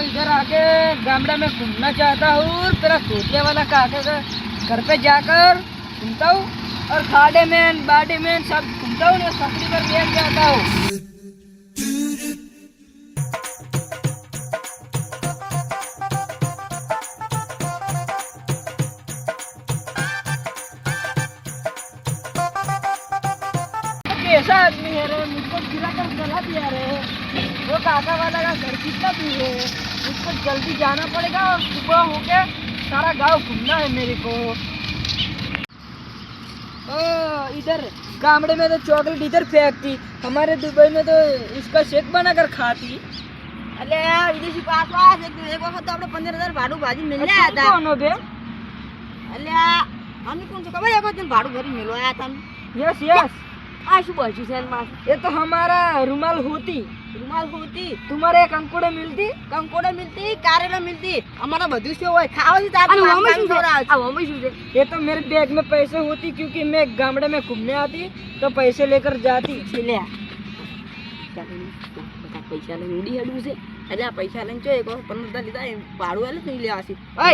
इधर आके गामड़ा में घूमना चाहता हूँ और तेरा सोचने वाला काका का घर पे जाकर घूमता हूँ और खाड़े में बाड़े में सब घूमता हूँ, सफरी पर लेके जाता हूँ। कैसा आदमी है रे, मुझको गिरा कर जला दिया रे। वो काका वाला का घर कितना दूर है, मुझको जल्दी जाना पड़ेगा और सुबह होके सारा गांव घूमना है मेरे को। इधर गामड़े में तो चॉकलेट इधर फेंकती, हमारे दुबई में तो इसका शेक बना कर खाती। अरे यार विदेशी पास एक वक्त तो આપણે 15,000 ભાડું ભાજી મેલ્યા હતા। कौन हो बे? અલ્યા અમે કોણ છો ખબર એક વખત ભાડું ભરી મેલો આયા તમે। यस यस, આ શું બચ્યું છે એમાં? ये तो हमारा रुमाल होती, રૂમાલ હોતી, तुम्हारे कंकुड़े मिलती। કંકોડો મિલતી, કારેલા મિલતી, અમારા બધું છે હોય ખાવાની તાર અને પાન અમે શું છે? ખવડાવે છે। આ અમે શું છે? ये तो मेरे बैग में पैसे होती, क्योंकि मैं गामड़े में घूमने आती तो पैसे लेकर जाती। છેલ્યા બધા પૈસા લઈને ઉડી હેડવું છે। એટલે આ પૈસા લઈને જો એક વખત 15,000 લીધા એ ભાડું આલે તો લેવા છે। ઓય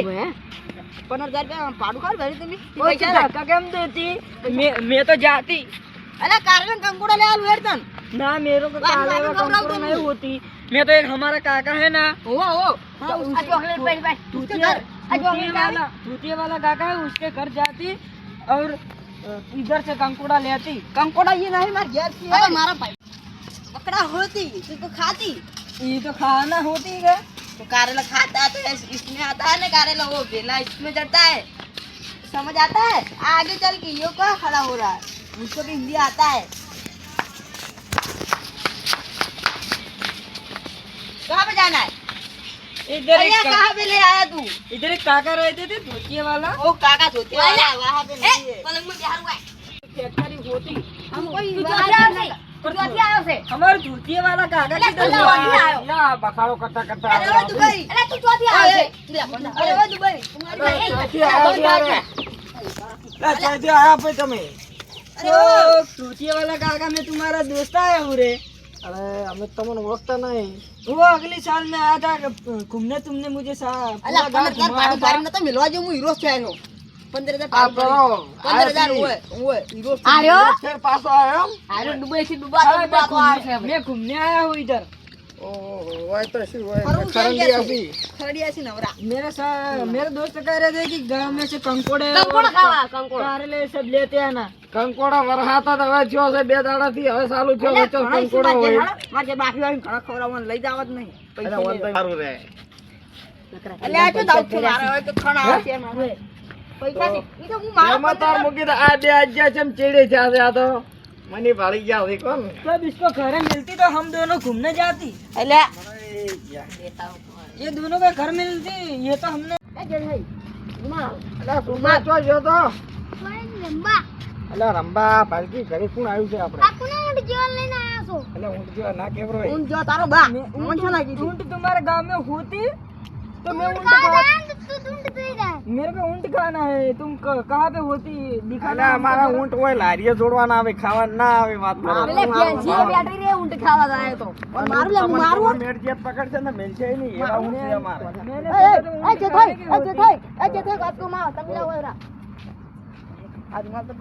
15,000 રૂપિયા ભાડું કાઢ ભરી તમે पैसा धक्का केम देती? मैं तो जाती અરે કારેલા કંકોડો લે આલું હેડતન ना, मेरे को काला का कंकुड़ नहीं होती। मैं तो एक हमारा काका है ना, ઓ ઓ હા આ ચોકલેટ ભાઈ ભાઈ धुतिया આ ચોકલેટ धुतिया वाला काका है, उसके घर जाती और इधर से कंकुड़ा लेती। કંકોડા ये नहीं मार घेर की है मारा भाई पकड़ा होती तो खाती। ये तो खाना होती है। तो कारेला खाता है तो इसमें आता है ना कारेला वो बेला इसमें चढ़ता है, समझ आता है। आगे चल के यो क्या खड़ा हो रहा है, मुझको भी हिंदी आता है। कहाँ पे जाना है? इधर भैया कहाँ पे ले आया तू? इधर एक काका रहते थे धोतिया वाला, वो काका धोती वाला वहाँ पे नहीं है। पलंग में बिहार हुआ है। फैक्ट्री होती। हमको हमारे धोतिया वाला काका अरे किधर तो हुआ? दुबई आयो। या बखाड़ो कट्टा कट्टा अरे वो दुबई, अरे तू चौथी आया है। अरे वो दुबई कैसे आया पे तुम्हें? अरे ओ वो धोतिया वाला काका में तुम्हारा दोस्त आया हूँ रे। अरे हमें तुमने ओळखता नहीं। वो अगले साल में आया था घूमने, तुमने मुझे अल्लाह 15,000 भाड़ું ભરીને તો મિલવા જેવું હું હીરો છે એનો 15,000 आप ભાડું करो 15,000 ઓય હીરો છે। आर्यो फिर पास आयो। આરે દુબઈ થી ડુબા તો આવે છે। मैं घूमने आया हूँ इधर। ओ वही तो सी वही फरूक खरंडी जाएंगे अभी। ખરડિયા છે નવરા मेरे दोस्त कह रहे थे कि गांव में से कंकोड़े કંકોડા ખાવા કંકોડા कारेले सब लेते आना। કંકોડા વરહાતા તો હવે થયો છે 2 દાડાથી, હવે ચાલુ થયો વચ્ચે કંકોડા હોય। મારે બાકી વાળી ઘણા ખવડાવવાનું લઈ જાવત નહીં અરે પૈસા વન તો સારું રે। એટલે આ તો દાઉ છે મારે હવે તો ખણ આવે છે મારે પૈસા ની ઈ તો હું મારો એમાં તાર મૂકી તો આ બે આજ્યા છે ચેડે છે આ તો મની ભાળી ગયા હોય કોણ। तब इसको घरे मिलती तो हम दोनों घूमने जाती। એટલે ये दोनों का घर मिलती, ये तो हमने એ જે થઈ માં અલા સુમા તો જો તો અલા રંબા ભાલકી ઘરે કોણ આવ્યું છે આપણે? અલા ઊંટ જો ના કેવરો હું જો તારો બા હું છે લાગી ऊंट तुम्हारे गांव में होती तो मैं ऊंट मेरे को ऊंट खाना है। तुम कहाँ पे होती दिखाना અલા અમારા ઊંટ હોય લારીએ જોડવાના આવે, ખાવા ના આવે, વાત કરો। એટલે પેન્સી બેટરી રે ઊંટ ખાવા જાય તો પણ મારું લે હું મારું મેરજેત પકડશે ને મેલશે નહીં એવા ઊંટ છે અમારે। मैंने એ જે થઈ વાત કો માં તમે લાવો રા આ રૂમાલ તો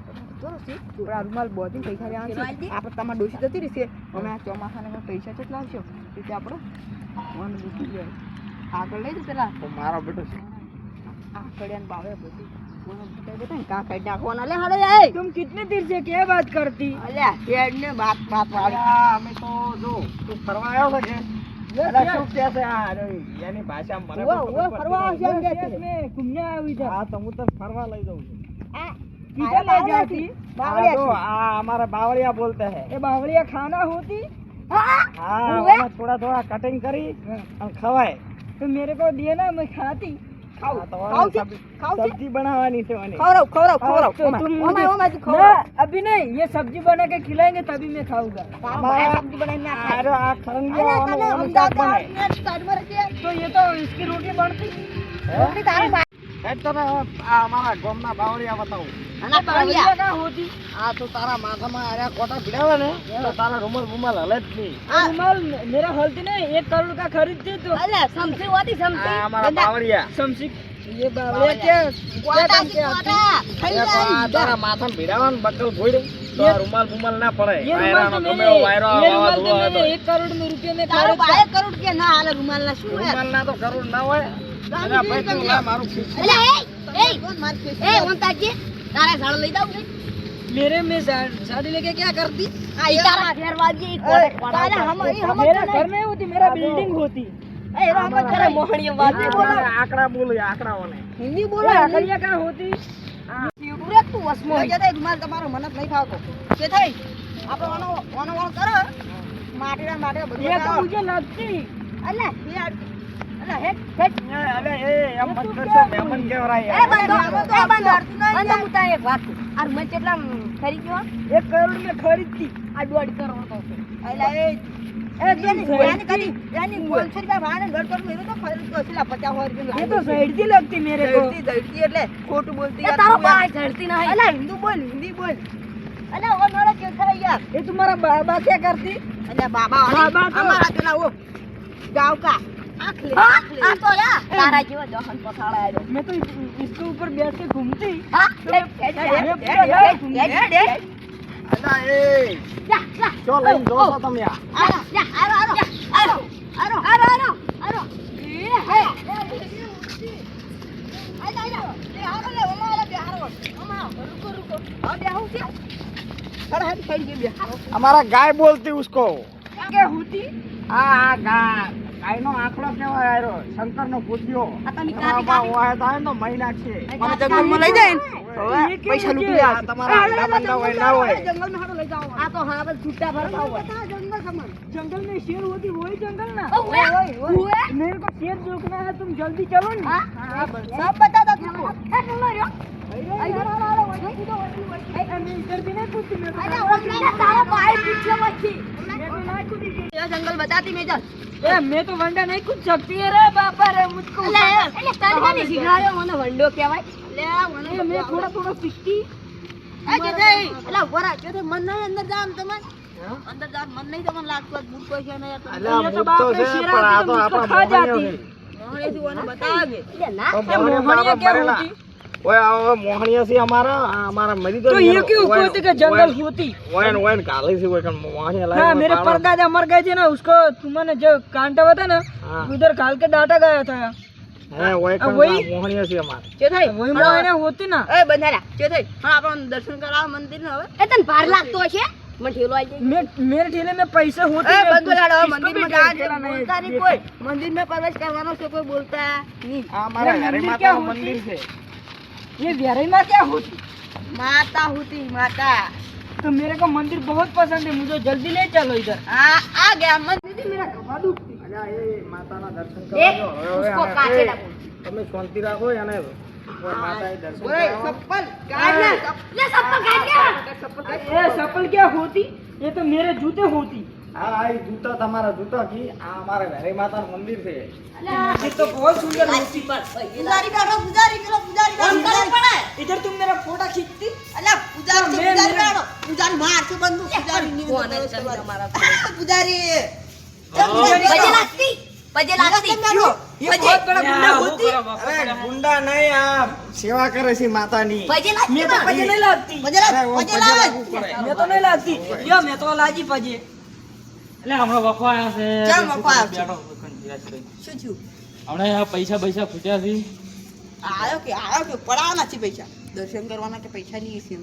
જો સી આ રૂમાલ બોધી પૈસા લે આવશે આપણે તમાર ડોસી જતી રહેશે અમે આ ચોમાસાના પૈસા કેટલા આવશે એટલે આપણો વન દુખી જાય આગળ લઈ જ પેલા તો મારો બેટો છે આ કડિયાન ભાવે બધી કોનો બતાઈ દેતા ને કા કાઢી નાખવાના લે હાડે એ तुम कितने देर से क्या बात करती? અલ્યા હેડ ને બાત વાળી અલા અમે તો જો તું ફરવા આવ્યો છે કે અલા શું કહે છે આ અરે એની ભાષા મને ઓ ફરવા આવશે એમ કહે છે मैं घूमने आया हूँ इधर। હા તો હું તો ફરવા લઈ જાઉં છું। આ किधर ले जाती? આ જો આ हमारा बावड़िया बोलते हैं। ये बावड़िया खाना होती હા हाँ हुए? उसमें थोड़ा थोड़ा कटिंग करी और खवाए। तो मेरे को दिए ना, मैं खाती। ખાવ हाँ, तो ખાવ છે सब- ખાવ છે सब्जी बनावानी से वानी। ખવરાવ ખવરાવ ખવરાવ तो तुम ઓમાય मुझे- ઓમાય તું ना, ખવરાવ अभी नहीं, ये सब्जी बना के खिलाएंगे तभी मैं खाऊंगा। તારા ભાઈ સબ્જી બનાવીને ના ખાય अरे आ खरंगिया અરે वालों તને वालों साथ અમદાવાદ बने। સાઈડમાં રખીએ तो ये तो इसकी रोटी बनती। हैं? રોટલી તારો ભાઈ હેડ તને આ અમારા ગામના બાવળિયા બતાવું. અને બાવળિયા कहाँ होती આ તો તારા માથામાં આર્યા કોટા ભીડાવે ને તો તારા રૂમાલ હલે જ નહીં. रुमाल मेरा हल्दी नहीं 1 करोड़ का खरीदते तो અલે સમસી હોતી આ સમસી અમારા બાવળિયા. समसी ये बावड़िया क्या क्या काम के आते हैं? એ તો આ તારા માથામાં ભીડાવાનું બકલ ભોયડે તો આ રૂમાલ ના પડે. ये रुमाल વાયરાનો तो ગમે मैंने એવો વાયરો ये रुमाल વાવાઝોડું तो આવે मैंने તો. 1 करोड़ में रुपये में તારો खरीदा બાય કરોડ કે ના હાલે રૂમાલ ના શું યાર રૂમાલ ના તો કરોડ ના હોય. એના ભાઈ તું લા મારું ખીસ. અલે એ ઓન તાજી તારે સાળ લઈ દઉં मेरे में शादी लेके क्या करती આ તારા ઘેરવાજી તારે હમ मेरा घर नहीं होती मेरा बिल्डिंग होती એ રો હમ કરે મોહણીય વાત આંકડા બોલે આંકડાઓને. હિન્દી बोला બોલો अकड़िया कहाँ होती પૂરે તું વસમો કે તે રૂમાલ તમારો મન જ નહીં ખાવતો કે થઈ આપણે ઓનો કરો માટીના બધું ये तो मुझे लगती અલે યાર અલે હેટ અરે એ એમ મત કરશો મહેમાન કેવરાય એ બંધો બંધો મુતા એક વાત આ રૂમાલ કેટલા ખરીદ્યો 1 करोड़ में खरीदती આ 1.5 કરોડ તો અલે એ एकदम યાની કદી યાની 500 રૂપિયા ભાડે ઘર પર મેરો તો ખરીદ તો છેલા 50 ये રૂપિયા तो सैडती लगती मेरे को ધરતી એટલે ખોટું બોલતી યાર તારો ભાઈ ધરતી નહીં અલે હિન્દી બોલ અલે ઓ મારા કે થાય યાર ये तुम्हारा बाबा क्या करती અલે બાબા બાબા તો- અમારા પેલા ઓ ગાવ કા આંખ લે આ તો યાર તારા જેવો જહન પથાળા આવ્યો मैं तो इसके ऊपर बैठ के घूमती હા અલા એ ચો લઈને જોશો તમે આ. અમારા ગાય બોલતી ઉસકો. क्या होती આ ગાયનો આંકડો કેવાય આયરો શંકરનો પૂજ્યો. આમાં વાય થાય ને તો મહિના છે. મને જંગલમાં લઈ જાય ये क्यों પૈસા લૂટી मुझे- લે આ તમારા આંગળા બંધા હોય ના હોય. આ તો હા બસ છૂટા ભરતા હોય जंगल में शेर होती वही जंगल ना ઓય मेरे को शेर देखना है तुम जल्दी चलो ना सब बता दो तुमको मैं इधर भी नहीं पूछती मेरे को ये जंगल बताती मैं चल ए, मैं तो वंडा नहीं कूद सकती है रे बापा रे मुझको મને વંડો કહેવાય લે ए, मैं थोड़ा थोड़ा सीखती કે થઈ એલા વરા કે થઈ મન નહીં અંદર જામ તમે અંદર જામ મન નહીં તમને લાગતું આ બૂટ કોઈ છે ને યાર અલા ये तो મૂક बाप તો रे, છે शेर પણ આ आती તો तो मुझको આપણા खा મોહણીઓ जाती છે. મોહણીથી ઓને બતાવે એટલે ના તો ये મોહણીઓ मोहनिया क्या મરેલા. होती ઓય આ મોહણીઓ છે અમારા આ અમારા મરી तो ये क्यों होती कि जंगल होती ઓયન કાલી છે ઓય કણ મોહણીઓ લાગે. हाँ मेरे परदादा मर गए थे ना उसको तुमने जो कांटा हुआ था ना हाँ। उधर खाल के डाटा गया था હે ઓય કણ વહી? મોહણીઓ છે અમારે. કે થઈ वही मोहने होती ना એ બંધારા કે થઈ હા આપણે દર્શન કરાવ મંદિર ને હવે એ તને ભાર લાગતો હશે મને ઠેલો આવી मेरे ठेले में पैसे होते ए हैं, બંધો લાડો किसको મંદિર भी માં જા ठेला नहीं બોલતા નહીં देते। કોઈ મંદિર માં પ્રવેશ કરવાનો છે કોઈ બોલતા નહીં આ અમારા ये હરે मंदिर માતાનું क्या મંદિર છે. ये वेराई में क्या होती માતા હુતી માતા तो मेरे को मंदिर बहुत पसंद है मुझे जल्दी ले चलो इधर आ गया मंदिर मेरा कपड़ा डूबती અલ્યા એ માતાના દર્શન देख કરવા જો. હવે उसको આને- काटे એ, डालो તમે શાંતિ રાખો અને ઓય માતાએ દર્શન ओए કરાવો. चप्पल काट ले ले चप्पल काट ले चप्पल काट ये चप्पल क्या होती ये तो मेरे जूते होती હા આ ઈ જૂતા તમારા જૂતા કી આ અમારા હરે માતાનું મંદિર છે. ये तो बहुत सुंदर होती पुजारी बैठो पुजारी चलो पुजारी बैठो पड़े इधर तुम मेरा फोटो खींचती अल्लाह पुजारी तो तो मैं- पुजारी मेरा- बैठो पुजारी मार से बंदूक पुजारी नहीं हमारा पुजारी बजे लगती बैठो ये बहुत बड़ा गुंडा होती અરે ગુંડા નહીં આ સેવા કરે છે માતાની. बजे मैं तो पजे नहीं लगती बजे અરે ઓ बजे પગે લાગવું પડે. मैं तो नहीं लगती यो मैं तो लाजी पजे એટલે હમણાં વખો આવ્યા છે ચાલ વખો આવ્યો છે. બેઠો દુકાન ધીરજ કરી. શું થયું હમણાં આ પૈસા ખૂટ્યા છે આયો કે પડાવવાના છે પૈસા દર્શન કરવાના કે પૈસા નહીં છે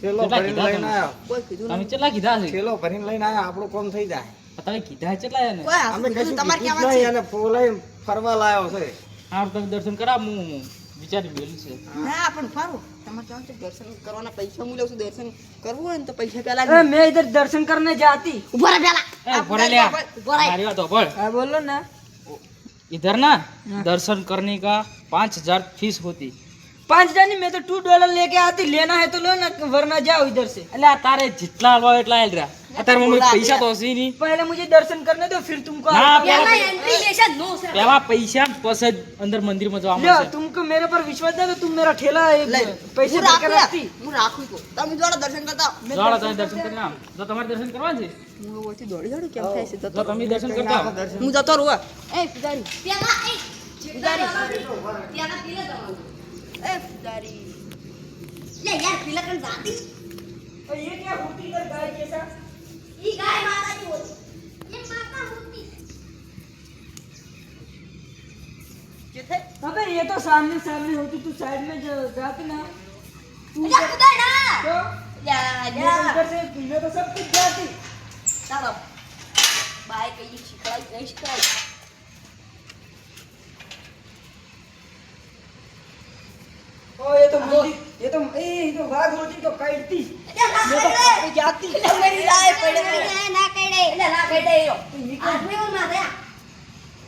થેલો કેટલા ભરીને કીધા લઈને તમે? આવ્યો. કોઈ કીધું તમે નહીં કેટલા કીધા છે થેલો ભરીને લઈને આવ્યો આપણું કામ થઈ જાય. તમે કીધા કેટલા એને કોઈ અમે હાસુ કશું તમારે કીધું કેવા જ છે નહીં અને ફોલાઈને ફરવા લાવ્યો છે. હાર તમે દર્શન કરાવ હું વિચારી બોલી છે ના પણ ફારું તમારે કેવું છે દર્શન કરવાના પૈસા હું લઉં છું દર્શન કરવું હોય ને તો પૈસા પેલા अरे मैं इधर दर्शन करने जाती ઉભા રહે પેલા એ ભરે લ્યા ઉભા રહે મારી વાત હોભળ. हाँ बोलो ना इधर ना दर्शन करने का 5000 फीस होती 5,000 नहीं मैं तो $2 लेके आती लेना है तो लो ना वरना जाओ इधर से એટલે આ તારે જેટલા આલવા હોય એટલા આલ રહ્યા અત્યારે મમ્मी पैसा तो हसी नहीं पहले मुझे दर्शन करने दो फिर तुमको ना પહેલા એન્ટ્રી લેશે નો સર पहला पैसा बस अंदर मंदिर में जावा लो, મળશે तुमको मेरे पर विश्वास है तो तुम मेरा ठेला पैसे હું देकर रखती હું રાખું તો તમે જોડે દર્શન કરતા જાડો તમે દર્શન કરી નામ જો તમારે દર્શન કરવા છે હું ઓછી દોડી દોડી કેમ થાય છે જો તમે દર્શન કરતા આવો. હું જતો રહું એ પૂજારી પેલા એ પૂજારી ત્યાંના પીલે જવાનું એ પૂજારી લે યાર પીલા કણ જાતી और ये क्या होती है गाय जैसा ઈ ગાય માતાજી હોતી એ માતા હોતી જે થાય अबे ये तो सामने सामने होती तू साइड में जाती ना तू અલ્યા કુદાય ના तो યા मैं યા इधर से मैं तो सब कुछ जाती ચાલો બાય કઈ શીખવાય નહીં શીખવાય ओ ये तो भाग होती तो काटती मैं तो आगे जाती મેરી જાય પડે ના કઈડે એટલે ના કઈડે યો આદમી ઓ ના દે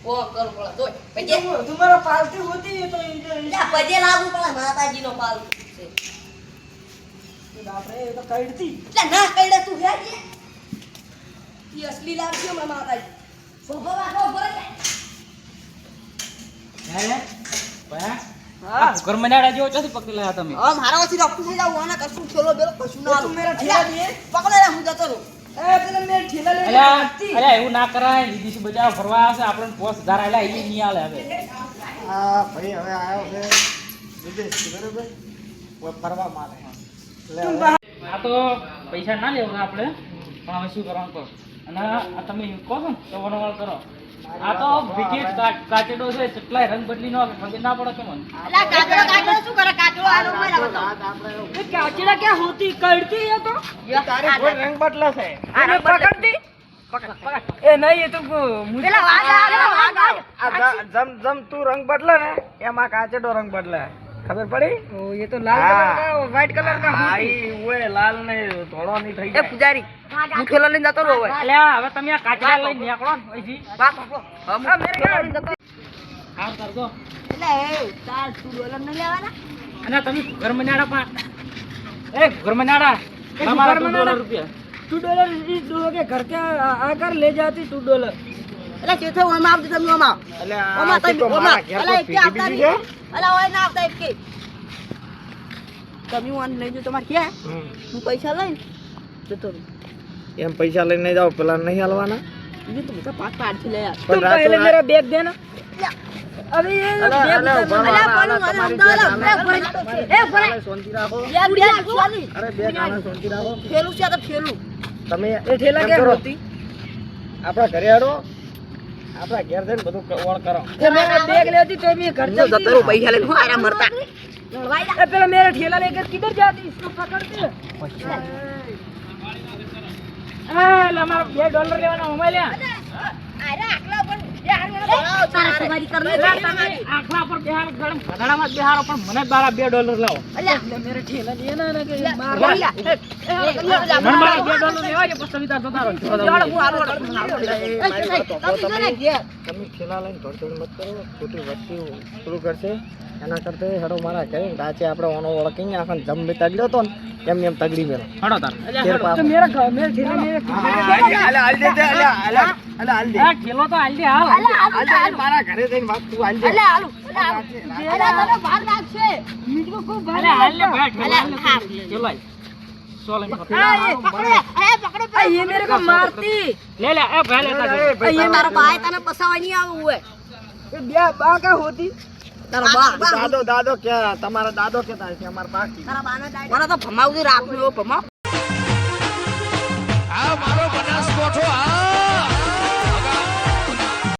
ઓ કર બોલા જોય પજે तुम्हारा पालती होती है तो इधर લા પજે લાગુ પડે માતાજી નો પાલ છે बाप रे ये तो काटती એટલે ના કઈડે તું હે જે ઈ અસલી લાગશે માં માતાજી સ્વભાવ આખો બરે હે ભયા હા કર્મનાડા જેવો ચોથી પકડી લાયા તમે હા મારા વચ્ચે ડોક્ટર થઈ જાવ આના કશું છોલો બેલો કશું ના तुम मेरा ठेला दिए પકડે લે હું જતો રહું ए पहले मेरा ठेला ले અલ્યા અલ્યા એવું ના કરાય વિદેશી બજાર ફરવા આવશે આપણને 5000 આલ્યા એ નહીં આલે હવે હા ભાઈ હવે આવ્યો છે વિદેશથી બરોબર કોઈ ફરવા માટે લે હવે. આ તો પૈસા ના લેવા આપણે પણ હવે શું કરવાનું કહો અને આ તમે કહો છો ને તો વનવાળ કરો આ તો વિકેટ કાચેડો છે કેટલાય રંગ બદલી નો ખબર ના પડે કે મને અલા કાચડો શું કરે કાચડો આનો મોય લાગતો ये काचड़ा क्या होती काटती है तो તારી કોઈ રંગ બદલાશે अरे पकड़ती ए नहीं ये तो मुझे પેલા વાગ આ જમ જમ તું રંગ બદલે ને એમાં કાચેડો રંગ બદલે ખબર પડી ओ ये तो लाल हाँ। कलर का व्हाइट कलर का હા होती ઈ ઓય લાલ ને ધોળો ની થઈ એ જાય પૂજારી હું થેલો લઈને જતો રહું હવે અલ્યા હવે તમે આ કાચડા લઈને નીકળો ને અહીંથી બાપ પકડો હા મેરે થેલો લઈને જતો હાર કરજો એટલે એ તાર તું ડોલર ન લેવાના અને તમે ઘરમનાડા પણ એ ઘરમનાડા તમારા ઘરમનાડા? $2 $2 इस दो के घर के आकर ले जाती $2 એટલે ચેથે ઓમાં આવતી તમે ઓમાં એટલે ઓમાં આ તો તમે મારા ઓમાં ઘેર અલા કોઈ એક આવતા પીધી નહીં અલા ઓય ના આવતા એક તમે ઓન લઈ જો તમાર ક્યાં હમ. હું પૈસા લઈને જતો રહું એમ પૈસા લઈને નહીં જાવ પેલા નહીં હાલવાના બીજું તો બધા પાંચ પાંચ લે યાર तुम पहले मेरा बैग देना अभी ये અલા, बैग અલા, उतारना। ઉભા અલા રહો, પણ તમારી મને બે સમજાવો ગાના એ ભરે શાંતિ રાખો યાર યાર ચાલી અરે બે ગાના શાંતિ રાખો ફેલું છે તો ફેલું તમે ये ठेला એમ क्या કરો, होती આપણા ઘરે હાડો આપણા ઘેર જઈને બધું ઓળ કરો ये मेरा बैग लेती तो मैं घर હું જતો चलती રહું पૈसा લઈને હું આરા મરતા લડવાઈ જા ए, पहले मेरा ठेला लेकर किधर जाती इसको पकड़ते हमारा $2 लेवाना मोबाइल આરા આકલા પણ યાર મને બોલાવો તારા સવારી કર લે આખલા પર બેહાર ગરમ ઘડામાં જ બેહારો પણ મને તારા $2 લાવો અલ્યા मेरा ठेला लेना ना कि मार બોલ લે મને મારા $2 લેવા છે પછી તમે તાર જતા રહો જોડ હું આલો તમે ઘેર તમે ખેલા લઈને ધોડધોડ મત કરો ખોટી વસ્તી પેલું કરશે એના કરતા હેડો મારા ઘરે રાચે આપણે ઓનો ઓળખીને આખા જમ બે તગડ્યો તો ને એમ તગડી મેળો હડો તાર ફેર પાપ. तो मेरा घर मेरा ठेला मेरा આ ઠેલો તો હાલ દે હાલ મારા ઘરે જઈને વાત તું હાલ દે. અલ્યા આલુ અલ્યા તને ભાગ નાખશે मुझको खूब भाग અલે હાલ લે ભાઈ ઠેલો અલ્યા હાલ હા લે ઠેલો આય. સો લઈને પકડ. પકડે અરે પકડે ये मेरे को मारती લે લે એ ભાઈ લેતા જો ये तारा भाई तने बसावा नहीं आवे हुए ये ब्याह बा का होती तारा बा દાદો દાદો ક્યાં તમારા દાદો કેતા છે અમારા બાકી तारा बाना મને તો ભમાવતી રાખજો ભમાવ આ મારો બનાસકોઠો આ